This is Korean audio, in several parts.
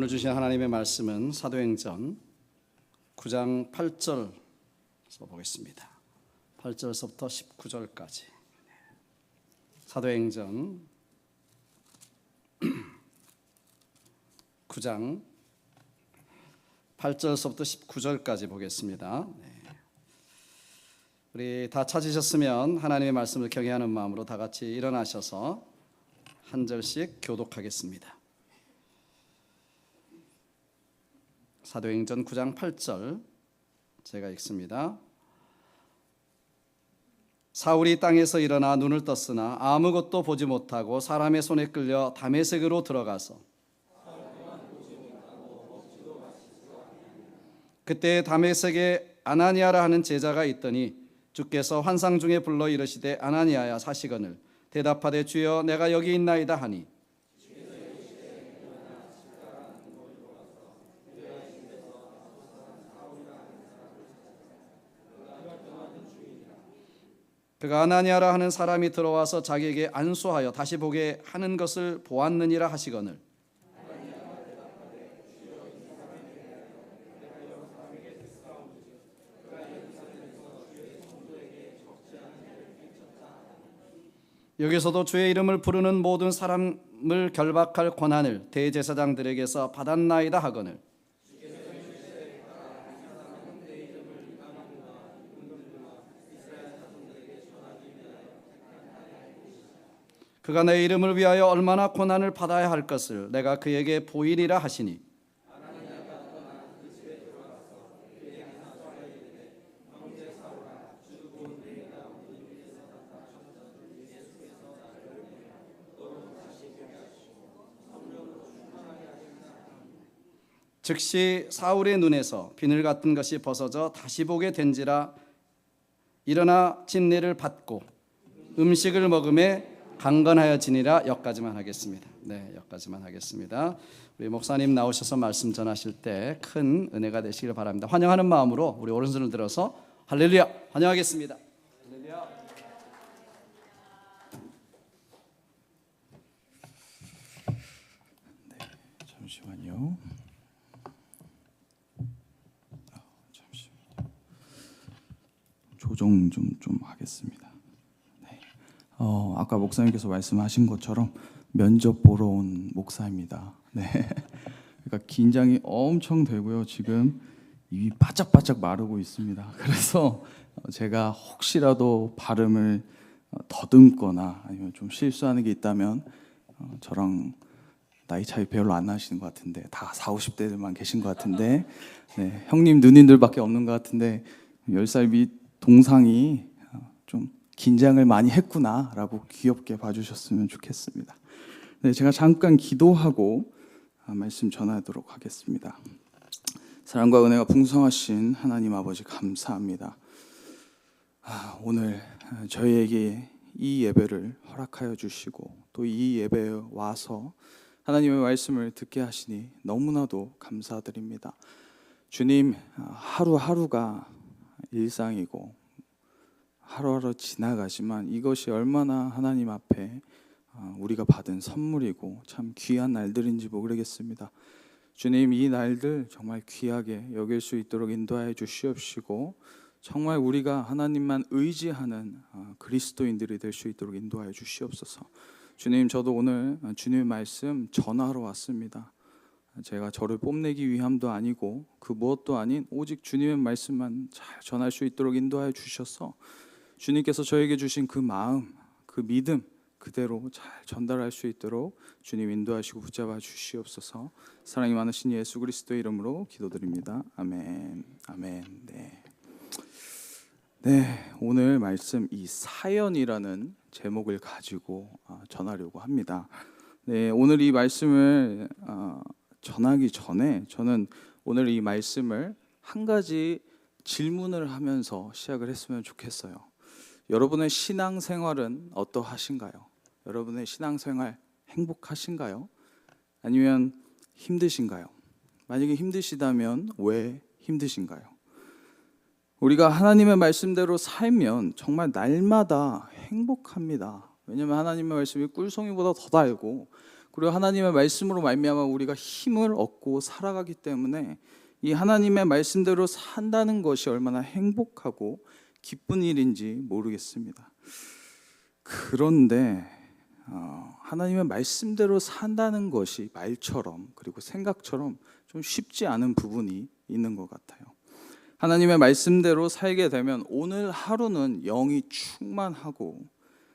오늘 주신 하나님의 말씀은 사도행전 9장 8절에서 보겠습니다. 8절서부터 19절까지. 사도행전 9장 8절서부터 19절까지 보겠습니다. 우리 다 찾으셨으면 하나님의 말씀을 경외하는 마음으로 다 같이 일어나셔서 한 절씩 교독하겠습니다. 사도행전 9장 8절 제가 읽습니다. 사울이 땅에서 일어나 눈을 떴으나 아무것도 보지 못하고 사람의 손에 끌려 다메섹으로 들어가서 그때 다메섹에 아나니아라 하는 제자가 있더니 주께서 환상 중에 불러 이르시되 아나니아야 사시거늘 대답하되 주여 내가 여기 있나이다 하니 그가 아나니아라 하는 사람이 들어와서 자기에게 안수하여 다시 보게 하는 것을 보았느니라 하시거늘 여기서도 주의 이름을 부르는 모든 사람을 결박할 권한을 대제사장들에게서 받았나이다 하거늘 그가 내 이름을 위하여 얼마나 고난을 받아야 할 것을 내가 그에게 보이리라 하시니 즉시 사울의 눈에서 비늘 같은 것이 벗어져 다시 보게 된지라 일어나 진리를 받고 음식을 먹음에 강건하여지니라. 여기까지만 하겠습니다. 네, 여기까지만 하겠습니다. 우리 목사님 나오셔서 말씀 전하실 때 큰 은혜가 되시길 바랍니다. 환영하는 마음으로 우리 오른손을 들어서 할렐루야 환영하겠습니다. 할렐루야. 네, 잠시만요. 잠시만요. 조정 좀 하겠습니다. 아까 목사님께서 말씀하신 것처럼 면접 보러 온 목사입니다. 네, 그러니까 긴장이 엄청 되고요. 지금 입이 바짝바짝 마르고 있습니다. 그래서 제가 혹시라도 발음을 더듬거나 아니면 좀 실수하는 게 있다면 저랑 나이 차이 별로 안 나시는 것 같은데 다 40, 50대들만 계신 것 같은데 네, 형님 누님들밖에 없는 것 같은데 10살 밑 동상이 좀 긴장을 많이 했구나라고 귀엽게 봐주셨으면 좋겠습니다. 네, 제가 잠깐 기도하고 말씀 전하도록 하겠습니다. 사랑과 은혜가 풍성하신 하나님 아버지 감사합니다. 오늘 저희에게 이 예배를 허락하여 주시고 또 이 예배에 와서 하나님의 말씀을 듣게 하시니 너무나도 감사드립니다. 주님, 하루하루가 일상이고 하루하루 지나가지만 이것이 얼마나 하나님 앞에 우리가 받은 선물이고 참 귀한 날들인지 모르겠습니다. 주님, 이 날들 정말 귀하게 여길 수 있도록 인도하여 주시옵시고 정말 우리가 하나님만 의지하는 그리스도인들이 될 수 있도록 인도하여 주시옵소서. 주님, 저도 오늘 주님의 말씀 전하러 왔습니다. 제가 저를 뽐내기 위함도 아니고 그 무엇도 아닌 오직 주님의 말씀만 잘 전할 수 있도록 인도하여 주셔서 주님께서 저에게 주신 그 마음, 그 믿음 그대로 잘 전달할 수 있도록 주님 인도하시고 붙잡아 주시옵소서. 사랑이 많으신 예수 그리스도의 이름으로 기도드립니다. 아멘. 아멘. 네, 오늘 말씀 이 사연이라는 제목을 가지고 전하려고 합니다. 네, 오늘 이 말씀을 전하기 전에 저는 오늘 이 말씀을 한 가지 질문을 하면서 시작을 했으면 좋겠어요. 여러분의 신앙생활은 어떠하신가요? 여러분의 신앙생활 행복하신가요? 아니면 힘드신가요? 만약에 힘드시다면 왜 힘드신가요? 우리가 하나님의 말씀대로 살면 정말 날마다 행복합니다. 왜냐하면 하나님의 말씀이 꿀송이보다 더 달고 그리고 하나님의 말씀으로 말미암아 우리가 힘을 얻고 살아가기 때문에 이 하나님의 말씀대로 산다는 것이 얼마나 행복하고 기쁜 일인지 모르겠습니다. 그런데 하나님의 말씀대로 산다는 것이 말처럼 그리고 생각처럼 좀 쉽지 않은 부분이 있는 것 같아요. 하나님의 말씀대로 살게 되면 오늘 하루는 영이 충만하고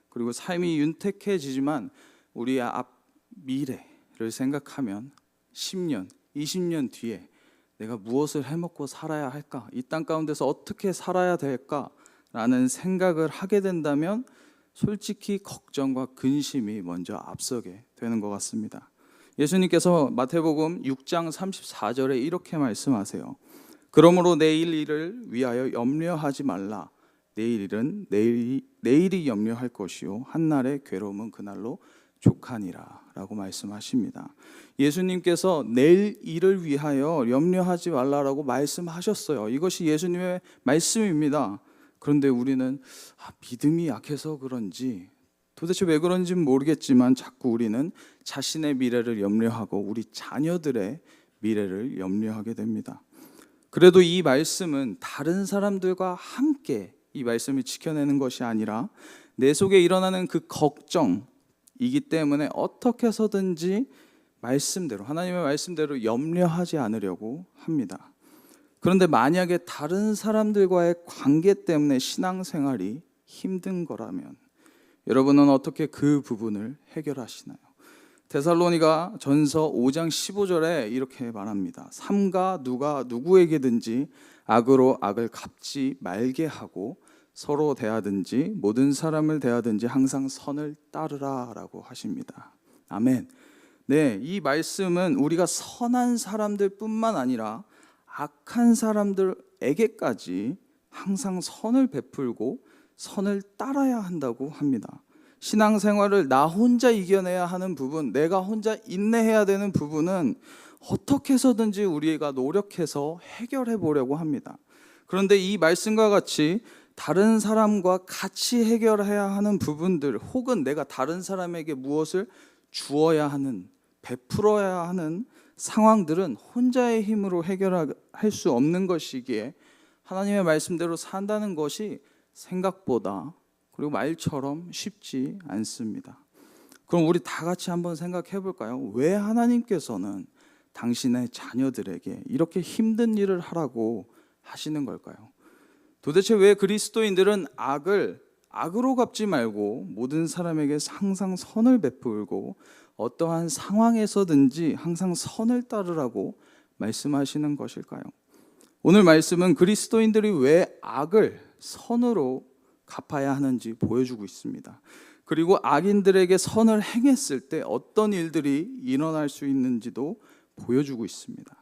그리고 삶이 윤택해지지만 우리의 앞 미래를 생각하면 10년, 20년 뒤에 내가 무엇을 해먹고 살아야 할까? 이 땅 가운데서 어떻게 살아야 될까? 라는 생각을 하게 된다면 솔직히 걱정과 근심이 먼저 앞서게 되는 것 같습니다. 예수님께서 마태복음 6장 34절에 이렇게 말씀하세요. 그러므로 내일 일을 위하여 염려하지 말라. 내일 일은 내일이 염려할 것이요 한날의 괴로움은 그날로 족하니라 라고 말씀하십니다. 예수님께서 내일 일을 위하여 염려하지 말라라고 말씀하셨어요. 이것이 예수님의 말씀입니다. 그런데 우리는 믿음이 약해서 그런지 도대체 왜 그런지는 모르겠지만 자꾸 우리는 자신의 미래를 염려하고 우리 자녀들의 미래를 염려하게 됩니다. 그래도 이 말씀은 다른 사람들과 함께 이 말씀을 지켜내는 것이 아니라 내 속에 일어나는 그 걱정이기 때문에 어떻게 해서든지 말씀대로 하나님의 말씀대로 염려하지 않으려고 합니다. 그런데 만약에 다른 사람들과의 관계 때문에 신앙생활이 힘든 거라면 여러분은 어떻게 그 부분을 해결하시나요? 데살로니가 전서 5장 15절에 이렇게 말합니다. 삼가 누가 누구에게든지 악으로 악을 갚지 말게 하고 서로 대하든지 모든 사람을 대하든지 항상 선을 따르라 라고 하십니다. 아멘. 네, 이 말씀은 우리가 선한 사람들 뿐만 아니라 악한 사람들에게까지 항상 선을 베풀고 선을 따라야 한다고 합니다. 신앙생활을 나 혼자 이겨내야 하는 부분, 내가 혼자 인내해야 되는 부분은 어떻게 해서든지 우리가 노력해서 해결해 보려고 합니다. 그런데 이 말씀과 같이 다른 사람과 같이 해결해야 하는 부분들 혹은 내가 다른 사람에게 무엇을 주어야 하는, 베풀어야 하는 상황들은 혼자의 힘으로 해결할 수 없는 것이기에 하나님의 말씀대로 산다는 것이 생각보다 그리고 말처럼 쉽지 않습니다. 그럼 우리 다 같이 한번 생각해 볼까요? 왜 하나님께서는 당신의 자녀들에게 이렇게 힘든 일을 하라고 하시는 걸까요? 도대체 왜 그리스도인들은 악으로 갚지 말고 모든 사람에게 항상 선을 베풀고 어떠한 상황에서든지 항상 선을 따르라고 말씀하시는 것일까요? 오늘 말씀은 그리스도인들이 왜 악을 선으로 갚아야 하는지 보여주고 있습니다. 그리고 악인들에게 선을 행했을 때 어떤 일들이 일어날 수 있는지도 보여주고 있습니다.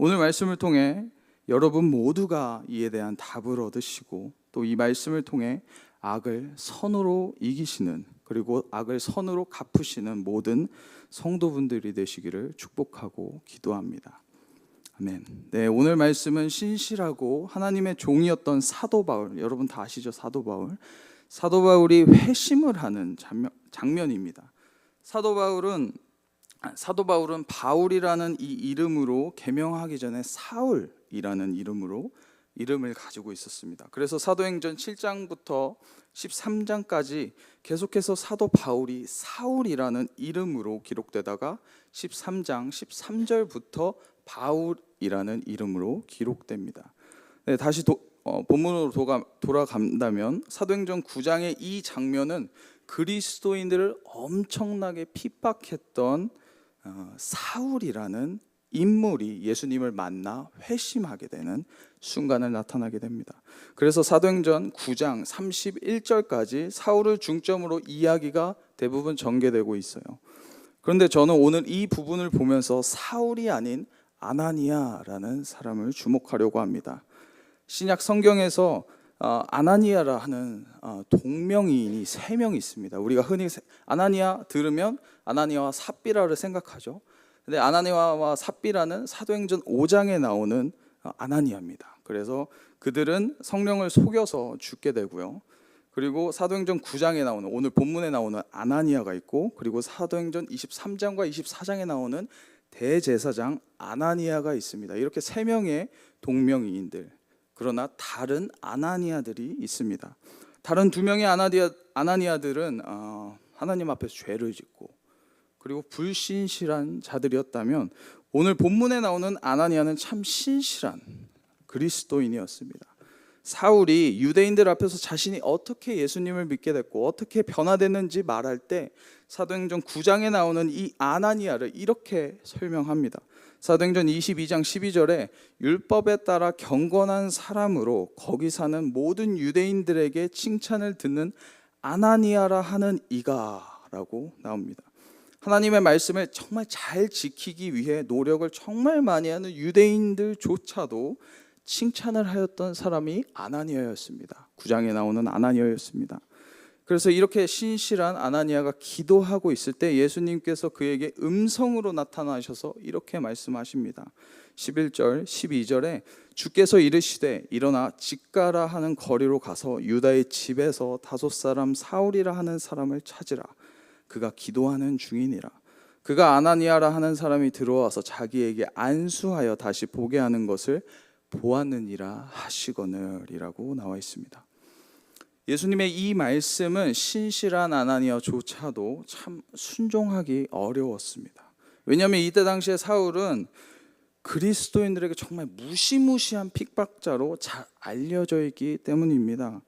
오늘 말씀을 통해 여러분 모두가 이에 대한 답을 얻으시고 또 이 말씀을 통해 악을 선으로 이기시는 그리고 악을 선으로 갚으시는 모든 성도분들이 되시기를 축복하고 기도합니다. 아멘. 네, 오늘 말씀은 신실하고 하나님의 종이었던 사도 바울, 여러분 다 아시죠? 사도 바울이 회심을 하는 장면입니다. 사도 바울은 바울이라는 이 이름으로 계명하기 전에 사울이라는 이름을 가지고 있었습니다. 그래서 사도행전 7장부터 13장까지 계속해서 사도 바울이 사울이라는 이름으로 기록되다가 13장 13절부터 바울이라는 이름으로 기록됩니다. 네, 다시 본문으로 돌아간다면 사도행전 9장의 이 장면은 그리스도인들을 엄청나게 핍박했던 사울이라는 인물이 예수님을 만나 회심하게 되는 순간을 나타나게 됩니다. 그래서 사도행전 9장 31절까지 사울을 중점으로 이야기가 대부분 전개되고 있어요. 그런데 저는 오늘 이 부분을 보면서 사울이 아닌 아나니아라는 사람을 주목하려고 합니다. 신약 성경에서 아나니아라 하는 동명이인이 3명 있습니다. 우리가 흔히 아나니아 들으면 아나니아와 삽비라를 생각하죠. 근데 아나니아와 삽비라는 사도행전 5장에 나오는 아나니아입니다. 그래서 그들은 성령을 속여서 죽게 되고요. 그리고 사도행전 9장에 나오는 오늘 본문에 나오는 아나니아가 있고, 그리고 사도행전 23장과 24장에 나오는 대제사장 아나니아가 있습니다. 이렇게 세 명의 동명이인들, 그러나 다른 아나니아들이 있습니다. 다른 두 명의 아나니아들은 하나님 앞에서 죄를 짓고 그리고 불신실한 자들이었다면, 오늘 본문에 나오는 아나니아는 참 신실한 그리스도인이었습니다. 사울이 유대인들 앞에서 자신이 어떻게 예수님을 믿게 됐고 어떻게 변화됐는지 말할 때 사도행전 9장에 나오는 이 아나니아를 이렇게 설명합니다. 사도행전 22장 12절에 율법에 따라 경건한 사람으로 거기 사는 모든 유대인들에게 칭찬을 듣는 아나니아라 하는 이가 라고 나옵니다. 하나님의 말씀을 정말 잘 지키기 위해 노력을 정말 많이 하는 유대인들조차도 칭찬을 하였던 사람이 아나니아였습니다. 9장에 나오는 아나니아였습니다. 그래서 이렇게 신실한 아나니아가 기도하고 있을 때 예수님께서 그에게 음성으로 나타나셔서 이렇게 말씀하십니다. 11절 12절에 주께서 이르시되 일어나 직가라 하는 거리로 가서 유다의 집에서 다섯 사람 사울이라 하는 사람을 찾으라. 그가 기도하는 중이니라. 그가 아나니아라 하는 사람이 들어와서 자기에게 안수하여 다시 보게 하는 것을 보았느니라 하시거늘이라고 나와 있습니다. 예수님의 이 말씀은 신실한 아나니아조차도 참 순종하기 어려웠습니다. 왜냐하면 이때 당시에 사울은 그리스도인들에게 정말 무시무시한 핍박자로 잘 알려져 있기 때문입니다.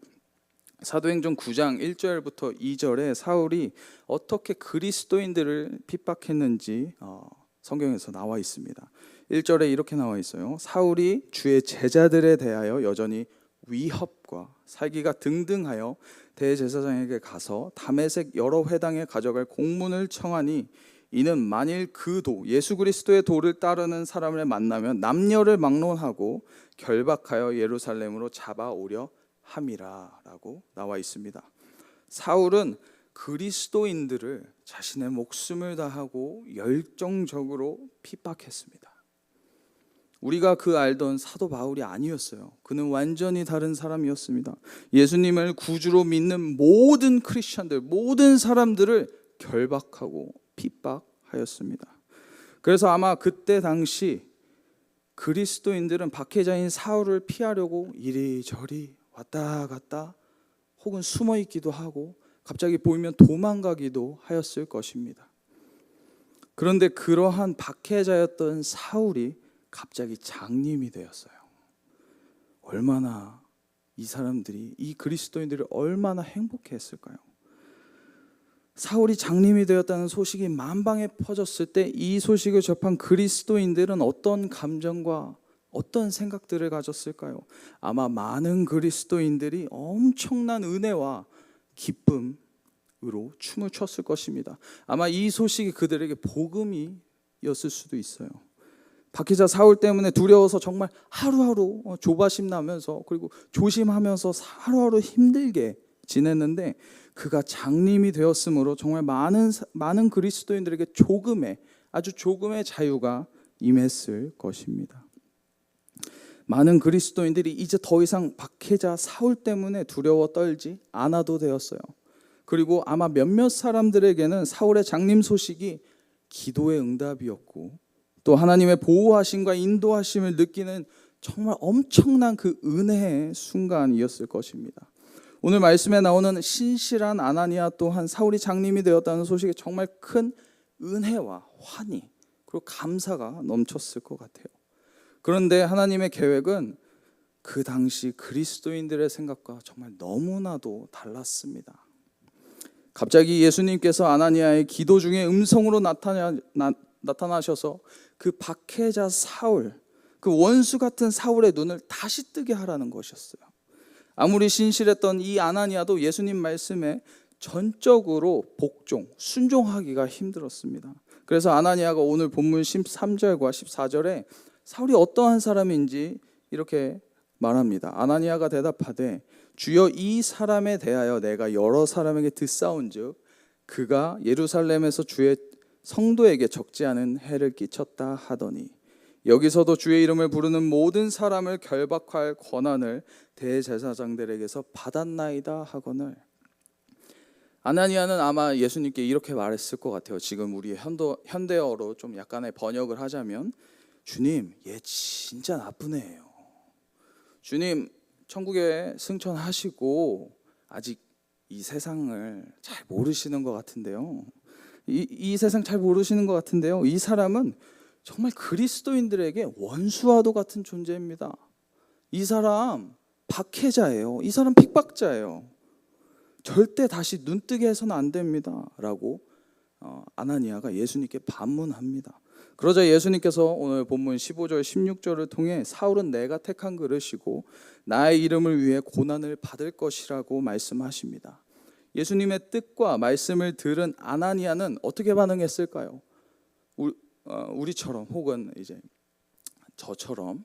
사도행전 9장 1절부터 2절에 사울이 어떻게 그리스도인들을 핍박했는지 성경에서 나와 있습니다. 1절에 이렇게 나와 있어요. 사울이 주의 제자들에 대하여 여전히 위협과 살기가 등등하여 대제사장에게 가서 다메섹 여러 회당에 가져갈 공문을 청하니 이는 만일 그 도 예수 그리스도의 도를 따르는 사람을 만나면 남녀를 막론하고 결박하여 예루살렘으로 잡아오려 함이라 라고 나와 있습니다. 사울은 그리스도인들을 자신의 목숨을 다하고 열정적으로 핍박했습니다. 우리가 그 알던 사도 바울이 아니었어요. 그는 완전히 다른 사람이었습니다. 예수님을 구주로 믿는 모든 크리스천들, 모든 사람들을 결박하고 핍박하였습니다. 그래서 아마 그때 당시 그리스도인들은 박해자인 사울을 피하려고 이리저리 왔다 갔다 혹은 숨어 있기도 하고 갑자기 보이면 도망가기도 하였을 것입니다. 그런데 그러한 박해자였던 사울이 갑자기 장님이 되었어요. 얼마나 이 사람들이, 이 그리스도인들이 얼마나 행복했을까요? 사울이 장님이 되었다는 소식이 만방에 퍼졌을 때 이 소식을 접한 그리스도인들은 어떤 감정과 어떤 생각들을 가졌을까요? 아마 많은 그리스도인들이 엄청난 은혜와 기쁨으로 춤을 췄을 것입니다. 아마 이 소식이 그들에게 복음이었을 수도 있어요. 박해자 사울 때문에 두려워서 정말 하루하루 조바심 나면서 그리고 조심하면서 하루하루 힘들게 지냈는데 그가 장님이 되었으므로 정말 많은 그리스도인들에게 아주 조금의 자유가 임했을 것입니다. 많은 그리스도인들이 이제 더 이상 박해자 사울 때문에 두려워 떨지 않아도 되었어요. 그리고 아마 몇몇 사람들에게는 사울의 장님 소식이 기도의 응답이었고 또 하나님의 보호하심과 인도하심을 느끼는 정말 엄청난 그 은혜의 순간이었을 것입니다. 오늘 말씀에 나오는 신실한 아나니아 또한 사울이 장님이 되었다는 소식에 정말 큰 은혜와 환희 그리고 감사가 넘쳤을 것 같아요. 그런데 하나님의 계획은 그 당시 그리스도인들의 생각과 정말 너무나도 달랐습니다. 갑자기 예수님께서 아나니아의 기도 중에 음성으로 나타나셔서 그 박해자 사울, 그 원수 같은 사울의 눈을 다시 뜨게 하라는 것이었어요. 아무리 신실했던 이 아나니아도 예수님 말씀에 전적으로 순종하기가 힘들었습니다. 그래서 아나니아가 오늘 본문 13절과 14절에 사울이 어떠한 사람인지 이렇게 말합니다. 아나니아가 대답하되 주여 이 사람에 대하여 내가 여러 사람에게 듣사온즉 그가 예루살렘에서 주의 성도에게 적지 않은 해를 끼쳤다 하더니 여기서도 주의 이름을 부르는 모든 사람을 결박할 권한을 대제사장들에게서 받았나이다 하거늘. 아나니아는 아마 예수님께 이렇게 말했을 것 같아요. 지금 우리 현대어로 좀 약간의 번역을 하자면, 주님, 얘 진짜 나쁜 애예요. 주님, 천국에 승천하시고 아직 이 세상을 잘 모르시는 것 같은데요. 이 세상 잘 모르시는 것 같은데요. 이 사람은 정말 그리스도인들에게 원수와도 같은 존재입니다. 이 사람 박해자예요. 이 사람 핍박자예요. 절대 다시 눈뜨게 해서는 안 됩니다 라고 아나니아가 예수님께 반문합니다. 그러자 예수님께서 오늘 본문 15절 16절을 통해 사울은 내가 택한 그릇이고 나의 이름을 위해 고난을 받을 것이라고 말씀하십니다. 예수님의 뜻과 말씀을 들은 아나니아는 어떻게 반응했을까요? 우리처럼 혹은 이제 저처럼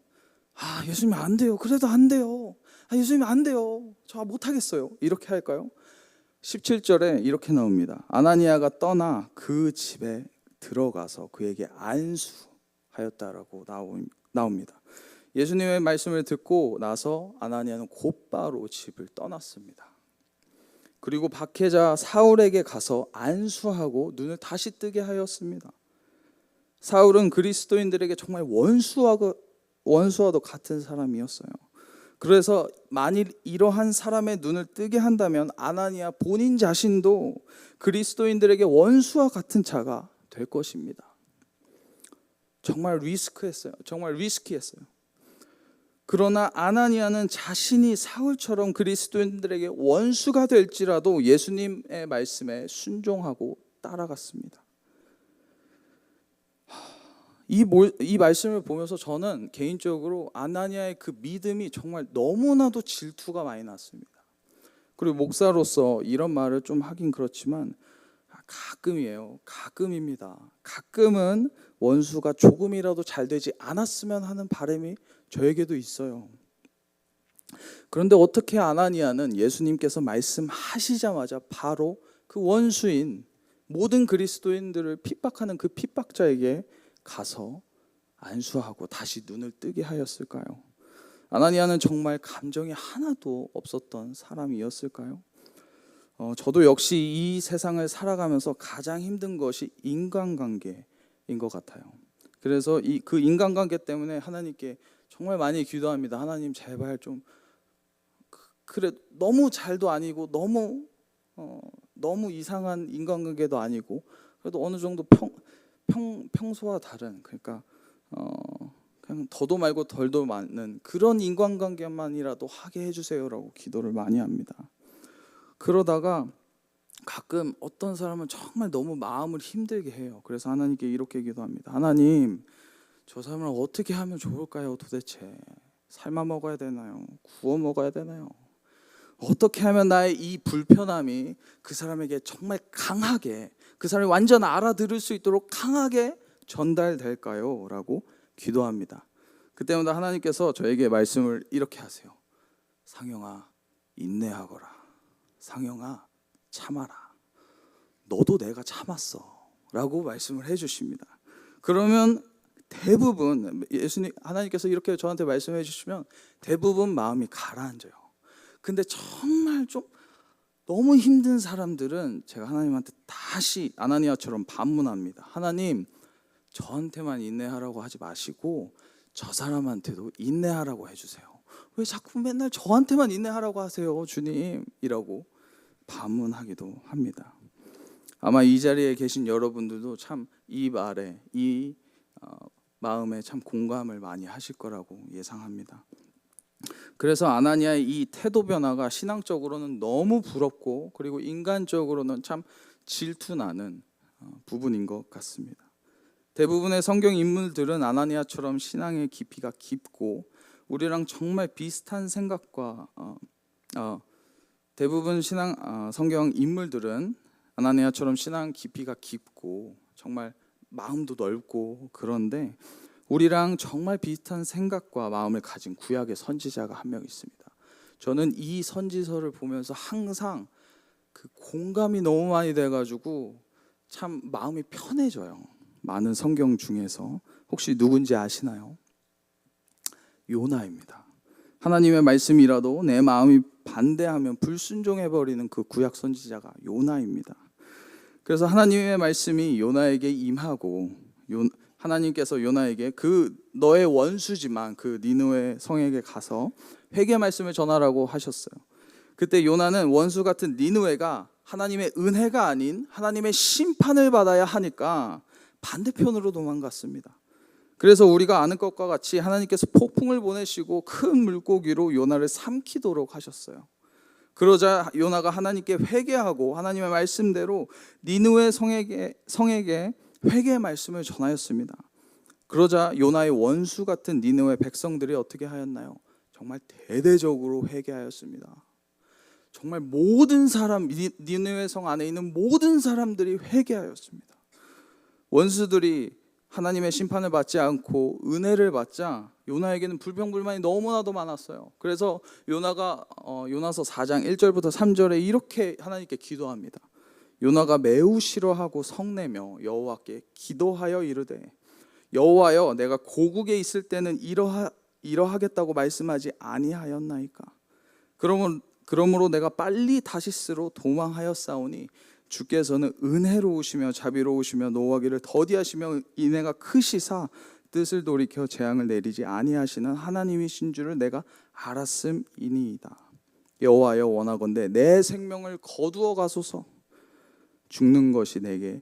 예수님 안 돼요. 그래도 안 돼요. 예수님 안 돼요. 저 못하겠어요. 이렇게 할까요? 17절에 이렇게 나옵니다. 아나니아가 떠나 그 집에 들어가서 그에게 안수하였다라고 나옵니다. 예수님의 말씀을 듣고 나서 아나니아는 곧바로 집을 떠났습니다. 그리고 박해자 사울에게 가서 안수하고 눈을 다시 뜨게 하였습니다. 사울은 그리스도인들에게 정말 원수와도 같은 사람이었어요. 그래서 만일 이러한 사람의 눈을 뜨게 한다면 아나니아 본인 자신도 그리스도인들에게 원수와 같은 자가 될 것입니다. 정말 리스키했어요. 그러나 아나니아는 자신이 사울처럼 그리스도인들에게 원수가 될지라도 예수님의 말씀에 순종하고 따라갔습니다. 이 말씀을 보면서 저는 개인적으로 아나니아의 그 믿음이 정말 너무나도 질투가 많이 났습니다. 그리고 목사로서 이런 말을 좀 하긴 그렇지만 가끔입니다. 가끔은 원수가 조금이라도 잘 되지 않았으면 하는 바람이 저에게도 있어요. 그런데 어떻게 아나니아는 예수님께서 말씀하시자마자 바로 그 원수인 모든 그리스도인들을 핍박하는 그 핍박자에게 가서 안수하고 다시 눈을 뜨게 하였을까요? 아나니아는 정말 감정이 하나도 없었던 사람이었을까요? 저도 역시 이 세상을 살아가면서 가장 힘든 것이 인간관계인 것 같아요. 그래서 그 인간관계 때문에 하나님께 정말 많이 기도합니다. 하나님 제발 좀 그래 너무 잘도 아니고 너무 이상한 인간관계도 아니고 그래도 어느 정도 평소와 다른 그러니까 그냥 더도 말고 덜도 많은 그런 인간관계만이라도 하게 해주세요라고 기도를 많이 합니다. 그러다가 가끔 어떤 사람은 정말 너무 마음을 힘들게 해요. 그래서 하나님께 이렇게 기도합니다. 하나님, 저 사람을 어떻게 하면 좋을까요? 도대체 삶아 먹어야 되나요? 구워 먹어야 되나요? 어떻게 하면 나의 이 불편함이 그 사람에게 정말 강하게 그 사람이 완전 알아들을 수 있도록 강하게 전달될까요? 라고 기도합니다. 그때마다 하나님께서 저에게 말씀을 이렇게 하세요. 상영아, 인내하거라. 상영아, 참아라. 너도 내가 참았어. 라고 말씀을 해주십니다. 그러면 대부분 하나님께서 이렇게 저한테 말씀해 주시면 대부분 마음이 가라앉아요. 근데 정말 좀 너무 힘든 사람들은 제가 하나님한테 다시 아나니아처럼 반문합니다. 하나님, 저한테만 인내하라고 하지 마시고 저 사람한테도 인내하라고 해주세요. 왜 자꾸 맨날 저한테만 인내하라고 하세요, 주님? 이라고 반문하기도 합니다. 아마 이 자리에 계신 여러분들도 참 이 말에 이 마음에 참 공감을 많이 하실 거라고 예상합니다. 그래서 아나니아의 이 태도 변화가 신앙적으로는 너무 부럽고 그리고 인간적으로는 참 질투나는 부분인 것 같습니다. 대부분의 성경 인물들은 아나니아처럼 신앙의 깊이가 깊고 우리랑 정말 비슷한 생각과 대부분 성경 인물들은 아나니아처럼 신앙 깊이가 깊고 정말 마음도 넓고 그런데 우리랑 정말 비슷한 생각과 마음을 가진 구약의 선지자가 한 명 있습니다. 저는 이 선지서를 보면서 항상 그 공감이 너무 많이 돼가지고 참 마음이 편해져요. 많은 성경 중에서 혹시 누군지 아시나요? 요나입니다. 하나님의 말씀이라도 내 마음이 반대하면 불순종해버리는 그 구약 선지자가 요나입니다. 그래서 하나님의 말씀이 요나에게 임하고 하나님께서 요나에게 그 너의 원수지만 그 니느웨 성에게 가서 회개 말씀을 전하라고 하셨어요. 그때 요나는 원수 같은 니느웨가 하나님의 은혜가 아닌 하나님의 심판을 받아야 하니까 반대편으로 도망갔습니다. 그래서 우리가 아는 것과 같이 하나님께서 폭풍을 보내시고 큰 물고기로 요나를 삼키도록 하셨어요. 그러자 요나가 하나님께 회개하고 하나님의 말씀대로 니느웨 성에게 회개의 말씀을 전하였습니다. 그러자 요나의 원수 같은 니느웨 백성들이 어떻게 하였나요? 정말 대대적으로 회개하였습니다. 정말 모든 사람, 니느웨 성 안에 있는 모든 사람들이 회개하였습니다. 원수들이 하나님의 심판을 받지 않고 은혜를 받자 요나에게는 불평불만이 너무나도 많았어요. 그래서 요나가 요나서 4장 1절부터 3절에 이렇게 하나님께 기도합니다. 요나가 매우 싫어하고 성내며 여호와께 기도하여 이르되 여호와여 내가 고국에 있을 때는 이러하겠다고 말씀하지 아니하였나이까. 그러므로 내가 빨리 다시스로 도망하였사오니 주께서는 은혜로우시며 자비로우시며 노하기를 더디하시며 인애가 크시사 뜻을 돌이켜 재앙을 내리지 아니하시는 하나님이신 줄을 내가 알았음이니이다. 여호와여 원하건대 내 생명을 거두어 가소서. 죽는 것이 내게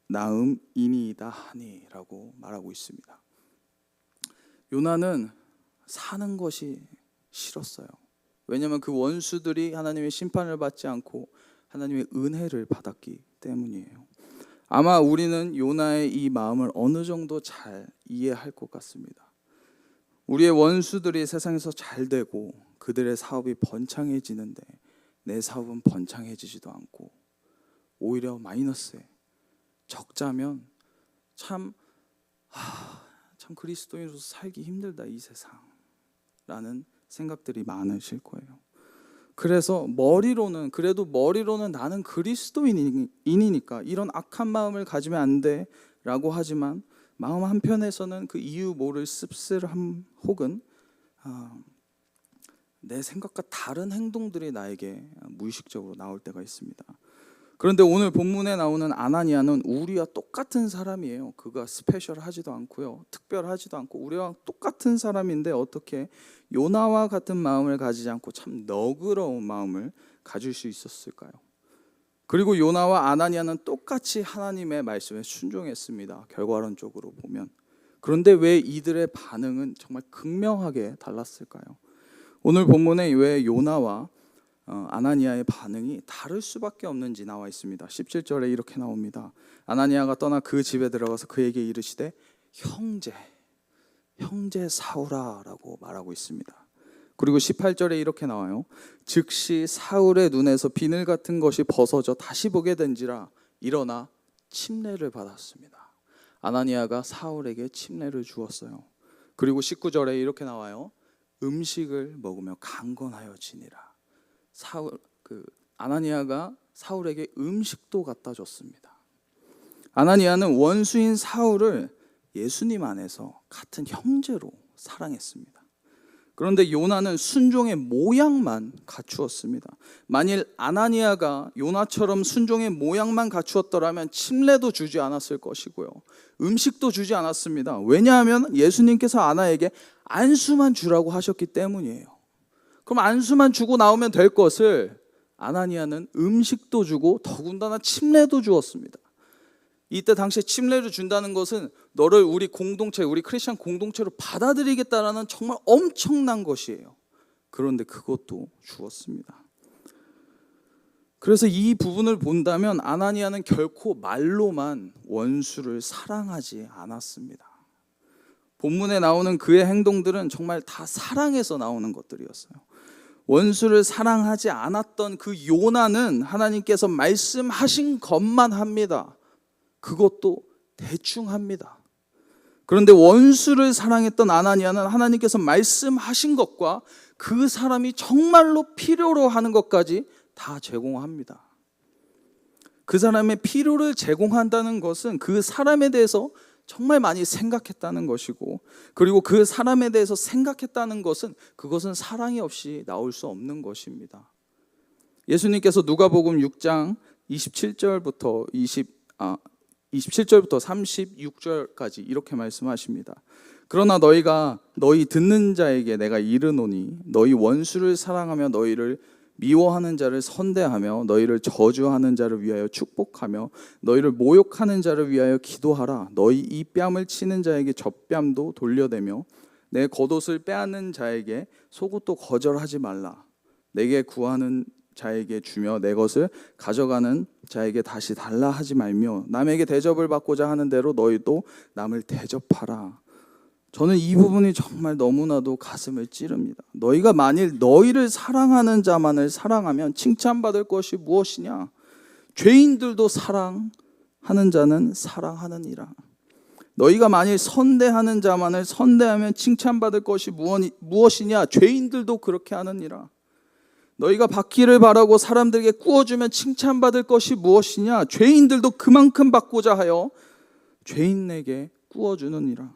나음이니이다 하니라고 말하고 있습니다. 요나는 사는 것이 싫었어요. 왜냐하면 그 원수들이 하나님의 심판을 받지 않고 하나님의 은혜를 받았기 때문이에요. 아마 우리는 요나의 이 마음을 어느 정도 잘 이해할 것 같습니다. 우리의 원수들이 세상에서 잘 되고 그들의 사업이 번창해지는데 내 사업은 번창해지지도 않고 오히려 마이너스에 적자면 참 그리스도인으로서 살기 힘들다 이 세상라는 생각들이 많으실 거예요. 그래서 머리로는 나는 그리스도인이니까 이런 악한 마음을 가지면 안 돼라고 하지만 마음 한편에서는 그 이유 모를 씁쓸함 혹은 내 생각과 다른 행동들이 나에게 무의식적으로 나올 때가 있습니다. 그런데 오늘 본문에 나오는 아나니아는 우리와 똑같은 사람이에요. 그가 스페셜하지도 않고요, 특별하지도 않고 우리와 똑같은 사람인데 어떻게 요나와 같은 마음을 가지지 않고 참 너그러운 마음을 가질 수 있었을까요? 그리고 요나와 아나니아는 똑같이 하나님의 말씀에 순종했습니다. 결과론적으로 보면. 그런데 왜 이들의 반응은 정말 극명하게 달랐을까요? 오늘 본문에 왜 요나와 아나니아의 반응이 다를 수밖에 없는지 나와 있습니다. 17절에 이렇게 나옵니다. 아나니아가 떠나 그 집에 들어가서 그에게 이르시되 형제 사울아라고 말하고 있습니다. 그리고 18절에 이렇게 나와요. 즉시 사울의 눈에서 비늘 같은 것이 벗어져 다시 보게 된지라 일어나 침례를 받았습니다. 아나니아가 사울에게 침례를 주었어요. 그리고 19절에 이렇게 나와요. 음식을 먹으며 강건하여 지니라. 아나니아가 사울에게 음식도 갖다 줬습니다. 아나니아는 원수인 사울을 예수님 안에서 같은 형제로 사랑했습니다. 그런데 요나는 순종의 모양만 갖추었습니다. 만일 아나니아가 요나처럼 순종의 모양만 갖추었더라면 침례도 주지 않았을 것이고요, 음식도 주지 않았습니다. 왜냐하면 예수님께서 아나에게 안수만 주라고 하셨기 때문이에요. 그럼 안수만 주고 나오면 될 것을 아나니아는 음식도 주고 더군다나 침례도 주었습니다. 이때 당시에 침례를 준다는 것은 너를 우리 공동체, 우리 크리스천 공동체로 받아들이겠다라는 정말 엄청난 것이에요. 그런데 그것도 주었습니다. 그래서 이 부분을 본다면 아나니아는 결코 말로만 원수를 사랑하지 않았습니다. 본문에 나오는 그의 행동들은 정말 다 사랑에서 나오는 것들이었어요. 원수를 사랑하지 않았던 그 요나는 하나님께서 말씀하신 것만 합니다. 그것도 대충 합니다. 그런데 원수를 사랑했던 아나니아는 하나님께서 말씀하신 것과 그 사람이 정말로 필요로 하는 것까지 다 제공합니다. 그 사람의 필요를 제공한다는 것은 그 사람에 대해서 정말 많이 생각했다는 것이고, 그리고 그 사람에 대해서 생각했다는 것은 그것은 사랑이 없이 나올 수 없는 것입니다. 예수님께서 누가복음 6장 27절부터 36절까지 이렇게 말씀하십니다. 그러나 너희 듣는 자에게 내가 이르노니 너희 원수를 사랑하며 너희를 미워하는 자를 선대하며 너희를 저주하는 자를 위하여 축복하며 너희를 모욕하는 자를 위하여 기도하라. 너희 이 뺨을 치는 자에게 젖뺨도 돌려대며 내 겉옷을 빼앗는 자에게 속옷도 거절하지 말라. 내게 구하는 자에게 주며 내 것을 가져가는 자에게 다시 달라 하지 말며 남에게 대접을 받고자 하는 대로 너희도 남을 대접하라. 저는 이 부분이 정말 너무나도 가슴을 찌릅니다. 너희가 만일 너희를 사랑하는 자만을 사랑하면 칭찬받을 것이 무엇이냐? 죄인들도 사랑하는 자는 사랑하느니라. 너희가 만일 선대하는 자만을 선대하면 칭찬받을 것이 무엇이냐? 죄인들도 그렇게 하느니라. 너희가 받기를 바라고 사람들에게 꾸어주면 칭찬받을 것이 무엇이냐? 죄인들도 그만큼 받고자 하여 죄인에게 꾸어주느니라.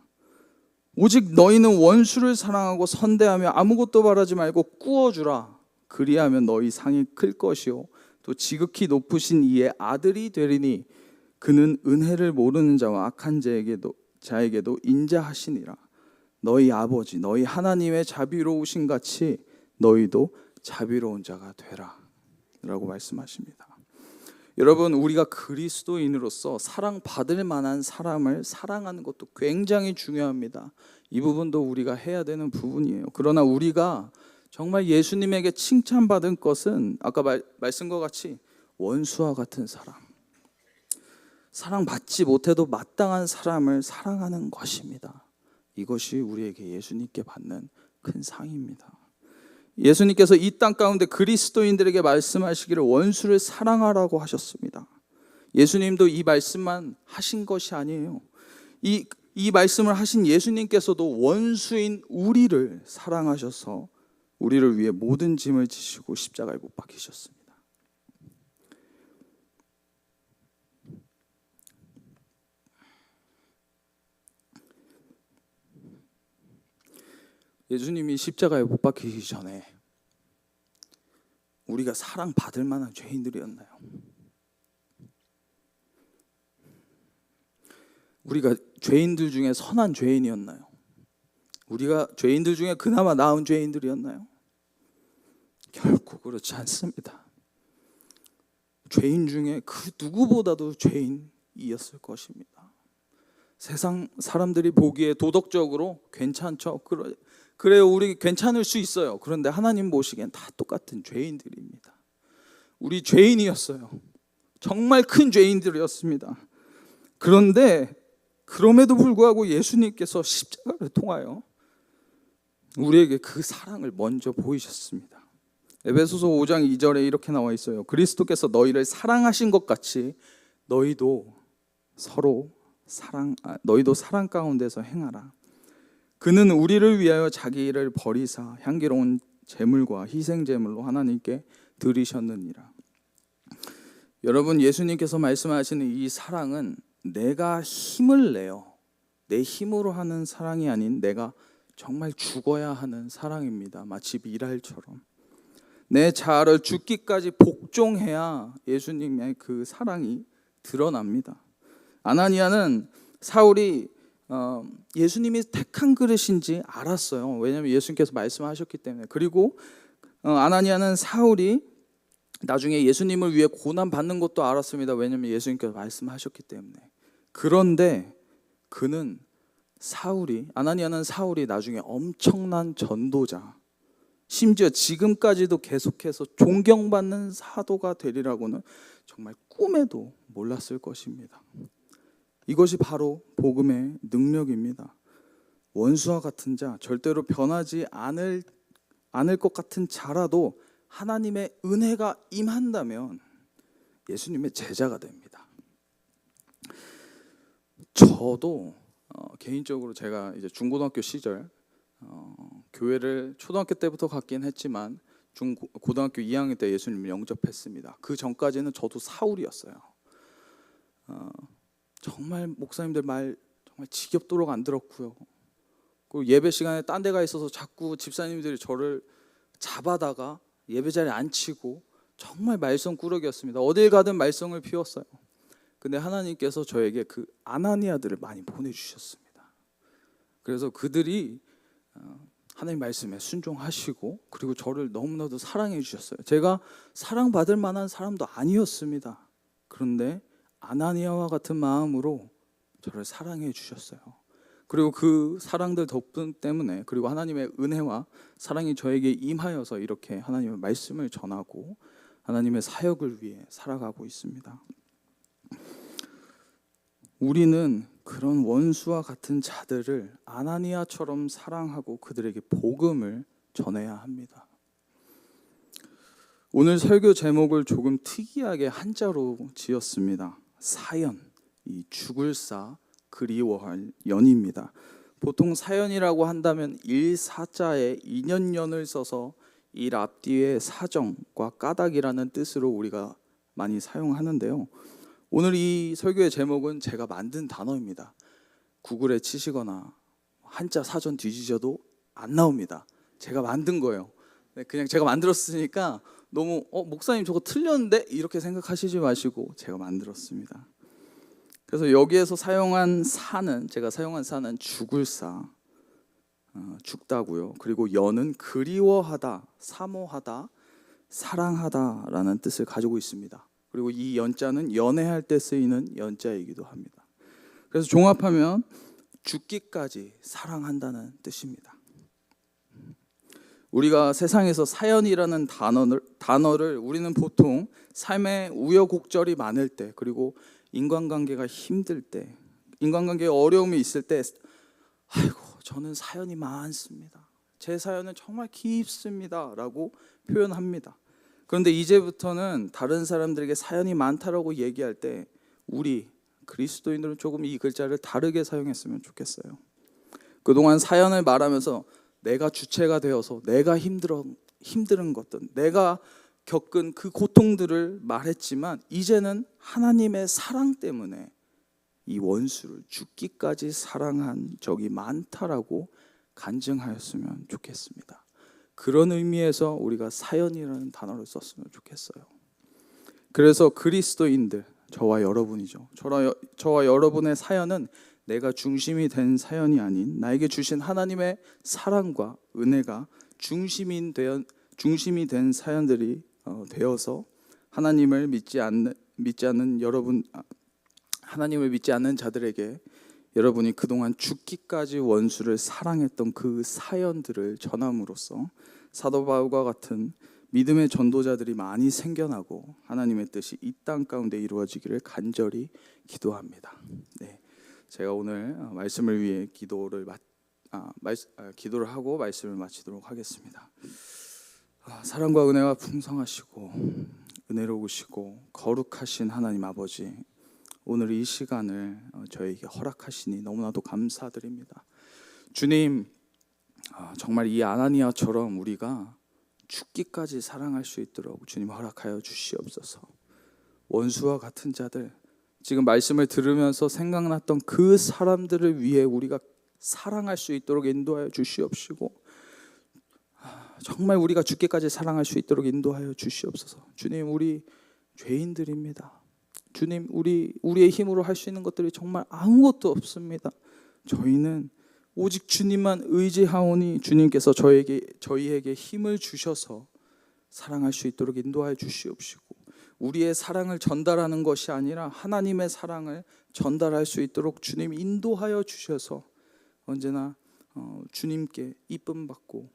오직 너희는 원수를 사랑하고 선대하며 아무것도 바라지 말고 꾸어주라. 그리하면 너희 상이 클 것이요 또 지극히 높으신 이의 아들이 되리니 그는 은혜를 모르는 자와 악한 자에게도 인자하시니라. 너희 아버지 너희 하나님의 자비로우신 같이 너희도 자비로운 자가 되라 라고 말씀하십니다. 여러분, 우리가 그리스도인으로서 사랑받을 만한 사람을 사랑하는 것도 굉장히 중요합니다. 이 부분도 우리가 해야 되는 부분이에요. 그러나 우리가 정말 예수님에게 칭찬받은 것은 아까 말씀과 같이 원수와 같은 사랑받지 못해도 마땅한 사람을 사랑하는 것입니다. 이것이 우리에게 예수님께 받는 큰 상입니다. 예수님께서 이 땅 가운데 그리스도인들에게 말씀하시기를 원수를 사랑하라고 하셨습니다. 예수님도 이 말씀만 하신 것이 아니에요. 이 말씀을 하신 예수님께서도 원수인 우리를 사랑하셔서 우리를 위해 모든 짐을 지시고 십자가에 못 박히셨습니다. 예수님이 십자가에 못 박히기 전에 우리가 사랑받을 만한 죄인들이었나요? 우리가 죄인들 중에 선한 죄인이었나요? 우리가 죄인들 중에 그나마 나은 죄인들이었나요? 결코 그렇지 않습니다. 죄인 중에 그 누구보다도 죄인이었을 것입니다. 세상 사람들이 보기에 도덕적으로 괜찮죠. 그래요, 우리 괜찮을 수 있어요. 그런데 하나님 보시기엔 다 똑같은 죄인들입니다. 우리 죄인이었어요. 정말 큰 죄인들이었습니다. 그런데 그럼에도 불구하고 예수님께서 십자가를 통하여 우리에게 그 사랑을 먼저 보이셨습니다. 에베소서 5장 2절에 이렇게 나와 있어요. 그리스도께서 너희를 사랑하신 것 같이 너희도 사랑 가운데서 행하라. 그는 우리를 위하여 자기를 버리사 향기로운 제물과 희생 제물로 하나님께 드리셨느니라. 여러분, 예수님께서 말씀하시는 이 사랑은 내가 힘을 내어 내 힘으로 하는 사랑이 아닌 내가 정말 죽어야 하는 사랑입니다. 마치 미랄처럼 내 자아를 죽기까지 복종해야 예수님의 그 사랑이 드러납니다. 아나니아는 사울이 예수님이 택한 그릇인지 알았어요. 왜냐하면 예수님께서 말씀하셨기 때문에. 그리고 아나니아는 사울이 나중에 예수님을 위해 고난받는 것도 알았습니다. 왜냐하면 예수님께서 말씀하셨기 때문에. 그런데 아나니아는 사울이 나중에 엄청난 전도자, 심지어 지금까지도 계속해서 존경받는 사도가 되리라고는 정말 꿈에도 몰랐을 것입니다. 이것이 바로 복음의 능력입니다. 원수와 같은 자, 절대로 변하지 않을 것 같은 자라도 하나님의 은혜가 임한다면 예수님의 제자가 됩니다. 저도 개인적으로 제가 이제 중고등학교 시절 교회를 초등학교 때부터 갔긴 했지만 고등학교 2학년 때 예수님을 영접했습니다. 그 전까지는 저도 사울이었어요. 정말 목사님들 말 정말 정말 지겹도록 안 들었고요. 그리고 예배 시간에 딴 데가 있어서 자꾸 집사님들이 저를 잡아다가 예배 자리에 앉히고 정말 말썽꾸러기였습니다. 어딜 가든 말썽을 피웠어요. 근데 하나님께서 저에게 그 아나니아들을 많이 보내주셨습니다. 그래서 그들이 하나님 말씀에 순종하시고 그리고 저를 너무나도 사랑해 주셨어요. 제가 사랑받을 만한 사람도 아니었습니다. 그런데 아나니아와 같은 마음으로 저를 사랑해 주셨어요. 그리고 그 사랑들 덕분 때문에 그리고 하나님의 은혜와 사랑이 저에게 임하여서 이렇게 하나님의 말씀을 전하고 하나님의 사역을 위해 살아가고 있습니다. 우리는 그런 원수와 같은 자들을 아나니아처럼 사랑하고 그들에게 복음을 전해야 합니다. 오늘 설교 제목을 조금 특이하게 한자로 지었습니다. 사연, 이 죽을 사 그리워할 연입니다. 보통 사연이라고 한다면 일사자에 인연연을 써서 일 앞뒤에 사정과 까닭이라는 뜻으로 우리가 많이 사용하는데요. 오늘 이 설교의 제목은 제가 만든 단어입니다. 구글에 치시거나 한자 사전 뒤지셔도 안 나옵니다. 제가 만든 거예요. 그냥 제가 만들었으니까 너무 목사님 저거 틀렸는데 이렇게 생각하시지 마시고 제가 만들었습니다. 그래서 여기에서 사용한 사는 제가 사용한 사는 죽을 사 죽다고요. 그리고 연은 그리워하다, 사모하다, 사랑하다라는 뜻을 가지고 있습니다. 그리고 이 연자는 연애할 때 쓰이는 연자이기도 합니다. 그래서 종합하면 죽기까지 사랑한다는 뜻입니다. 우리가 세상에서 사연이라는 단어를 우리는 보통 삶의 우여곡절이 많을 때 그리고 인간관계가 힘들 때 인간관계에 어려움이 있을 때 아이고 저는 사연이 많습니다. 제 사연은 정말 깊습니다 라고 표현합니다. 그런데 이제부터는 다른 사람들에게 사연이 많다라고 얘기할 때 우리 그리스도인들은 조금 이 글자를 다르게 사용했으면 좋겠어요. 그동안 사연을 말하면서 내가 주체가 되어서 내가 힘든 것들, 내가 겪은 그 고통들을 말했지만 이제는 하나님의 사랑 때문에 이 원수를 죽기까지 사랑한 적이 많다라고 간증하였으면 좋겠습니다. 그런 의미에서 우리가 사연이라는 단어를 썼으면 좋겠어요. 그래서 그리스도인들, 저와 여러분이죠. 저와 여러분의 사연은 내가 중심이 된 사연이 아닌 나에게 주신 하나님의 사랑과 은혜가 중심이 된 사연들이 되어서 하나님을 믿지 않는 여러분, 하나님을 믿지 않는 자들에게 여러분이 그동안 죽기까지 원수를 사랑했던 그 사연들을 전함으로써 사도 바울과 같은 믿음의 전도자들이 많이 생겨나고 하나님의 뜻이 이 땅 가운데 이루어지기를 간절히 기도합니다. 네, 제가 오늘 말씀을 위해 기도를 하고 말씀을 마치도록 하겠습니다. 사랑과 은혜가 풍성하시고 은혜로우시고 거룩하신 하나님 아버지, 오늘 이 시간을 저에게 허락하시니 너무나도 감사드립니다. 주님, 정말 이 아나니아처럼 우리가 죽기까지 사랑할 수 있도록 주님 허락하여 주시옵소서. 원수와 같은 자들, 지금 말씀을 들으면서 생각났던 그 사람들을 위해 우리가 사랑할 수 있도록 인도하여 주시옵시고 정말 우리가 죽기까지 사랑할 수 있도록 인도하여 주시옵소서. 주님, 우리 죄인들입니다. 주님, 우리의 힘으로 할 수 있는 것들이 정말 아무것도 없습니다. 저희는 오직 주님만 의지하오니 주님께서 저희에게 힘을 주셔서 사랑할 수 있도록 인도하여 주시옵시고 우리의 사랑을 전달하는 것이 아니라 하나님의 사랑을 전달할 수 있도록 주님 인도하여 주셔서 언제나 주님께 이쁨 받고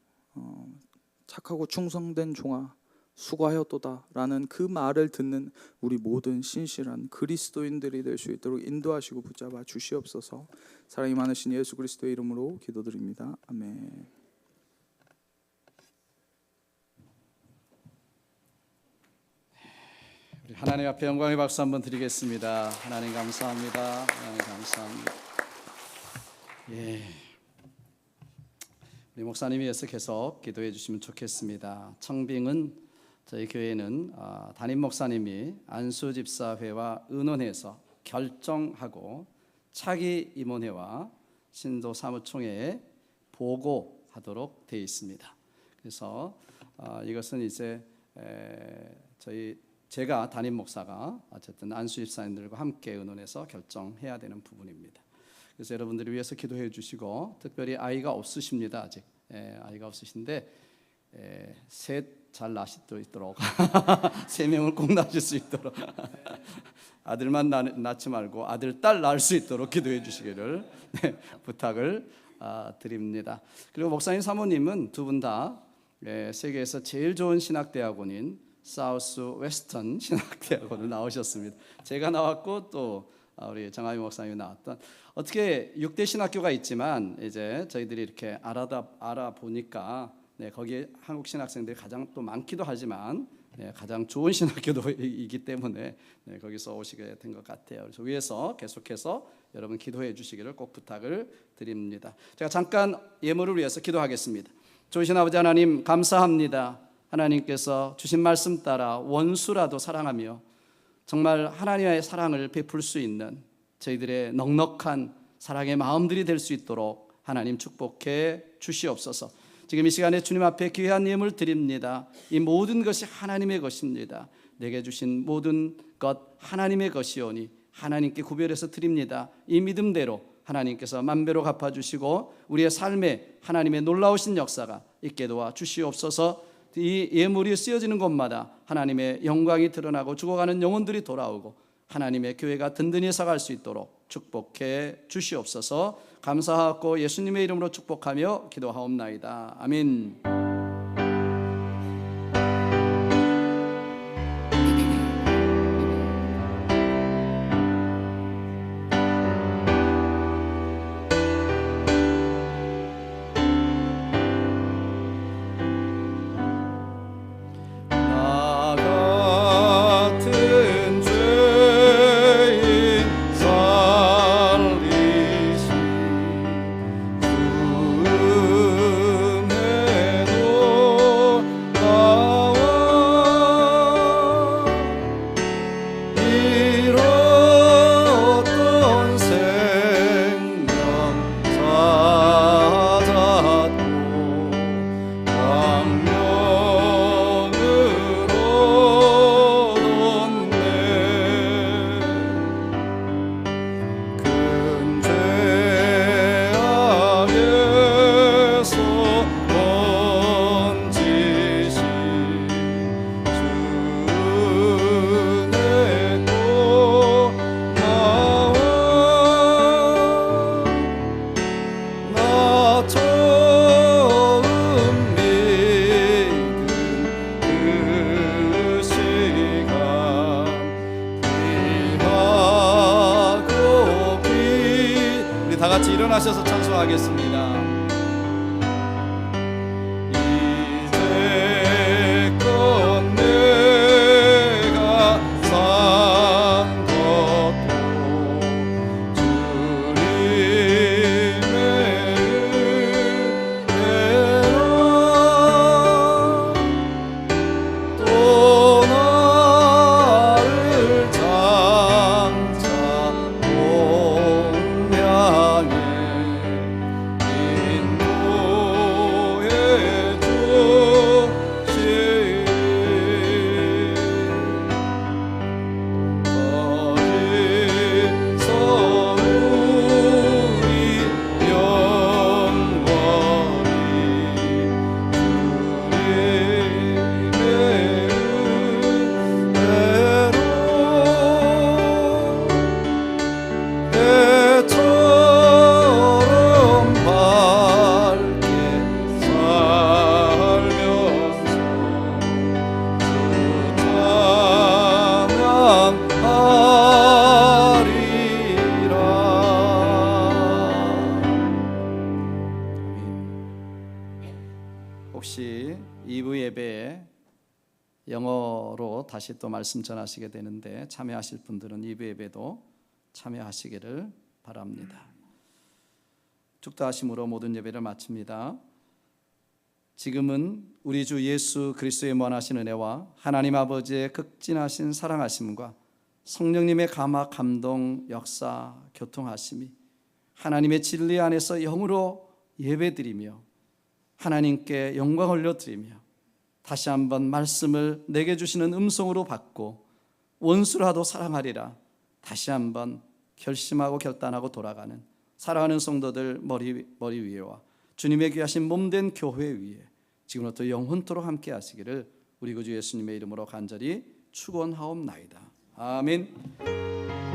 착하고 충성된 종아 수고하였도다 라는 그 말을 듣는 우리 모든 신실한 그리스도인들이 될 수 있도록 인도하시고 붙잡아 주시옵소서. 사랑이 많으신 예수 그리스도의 이름으로 기도드립니다. 아멘. 우리 하나님 앞에 영광의 박수 한번 드리겠습니다. 하나님 감사합니다. 하나님 감사합니다. 우리 목사님이 계속 기도해 주시면 좋겠습니다. 청빙은 저희 교회는 담임 목사님이 안수 집사회와 의논해서 결정하고 차기 임원회와 신도 사무총회에 보고하도록 되어 있습니다. 그래서 이것은 이제 제가 담임 목사가 어쨌든 안수 집사님들과 함께 의논해서 결정해야 되는 부분입니다. 그래서 여러분들을 위해서 기도해 주시고, 특별히 아이가 없으십니다. 아직 아이가 없으신데 셋 잘 낳을 수 있도록 3명을 꼭 낳으실 수 있도록 아들만 낳지 말고 아들, 딸 낳을 수 있도록 기도해 주시기를 부탁을 드립니다. 그리고 목사님 사모님은 두 분 다 세계에서 제일 좋은 신학대학원인 사우스 웨스턴 신학대학원을 나오셨습니다. 제가 나왔고 또 우리 정하위 목사님이 나왔던, 어떻게 6대 신학교가 있지만 이제 저희들이 이렇게 알아보니까 거기에 한국 신학생들이 가장 또 많기도 하지만 가장 좋은 신학교이기 때문에 거기서 오시게 된 것 같아요. 그래서 위에서 계속해서 여러분 기도해 주시기를 꼭 부탁을 드립니다. 제가 잠깐 예물을 위해서 기도하겠습니다. 좋으신 아버지 하나님, 감사합니다. 하나님께서 주신 말씀 따라 원수라도 사랑하며 정말 하나님의 사랑을 베풀 수 있는 저희들의 넉넉한 사랑의 마음들이 될 수 있도록 하나님 축복해 주시옵소서. 지금 이 시간에 주님 앞에 귀한 예물 드립니다. 이 모든 것이 하나님의 것입니다. 내게 주신 모든 것 하나님의 것이오니 하나님께 구별해서 드립니다. 이 믿음대로 하나님께서 만배로 갚아주시고 우리의 삶에 하나님의 놀라우신 역사가 있게 도와 주시옵소서. 이 예물이 쓰여지는 곳마다 하나님의 영광이 드러나고 죽어가는 영혼들이 돌아오고 하나님의 교회가 든든히 서갈 수 있도록 축복해 주시옵소서. 감사하고 예수님의 이름으로 축복하며 기도하옵나이다. 아멘. 다 같이 일어나셔서 찬송하겠습니다. 이제껏 내가 산 것도 주님의 은혜라. 또 나를 장차 혹시 2부 예배에 영어로 다시 또 말씀 전하시게 되는데 참여하실 분들은 2부 예배도 참여하시기를 바랍니다. 축도하심으로 모든 예배를 마칩니다. 지금은 우리 주 예수 그리스도의 무한하신 은혜와 하나님 아버지의 극진하신 사랑하심과 성령님의 감화, 감동, 역사, 교통하심이 하나님의 진리 안에서 영으로 예배드리며 하나님께 영광 올려드리며 다시 한번 말씀을 내게 주시는 음성으로 받고 원수라도 사랑하리라 다시 한번 결심하고 결단하고 돌아가는 사랑하는 성도들 머리 위에와 주님의 귀하신 몸된 교회 위에 지금부터 영원토록 함께 하시기를 우리 구주 예수님의 이름으로 간절히 축원하옵나이다. 아멘.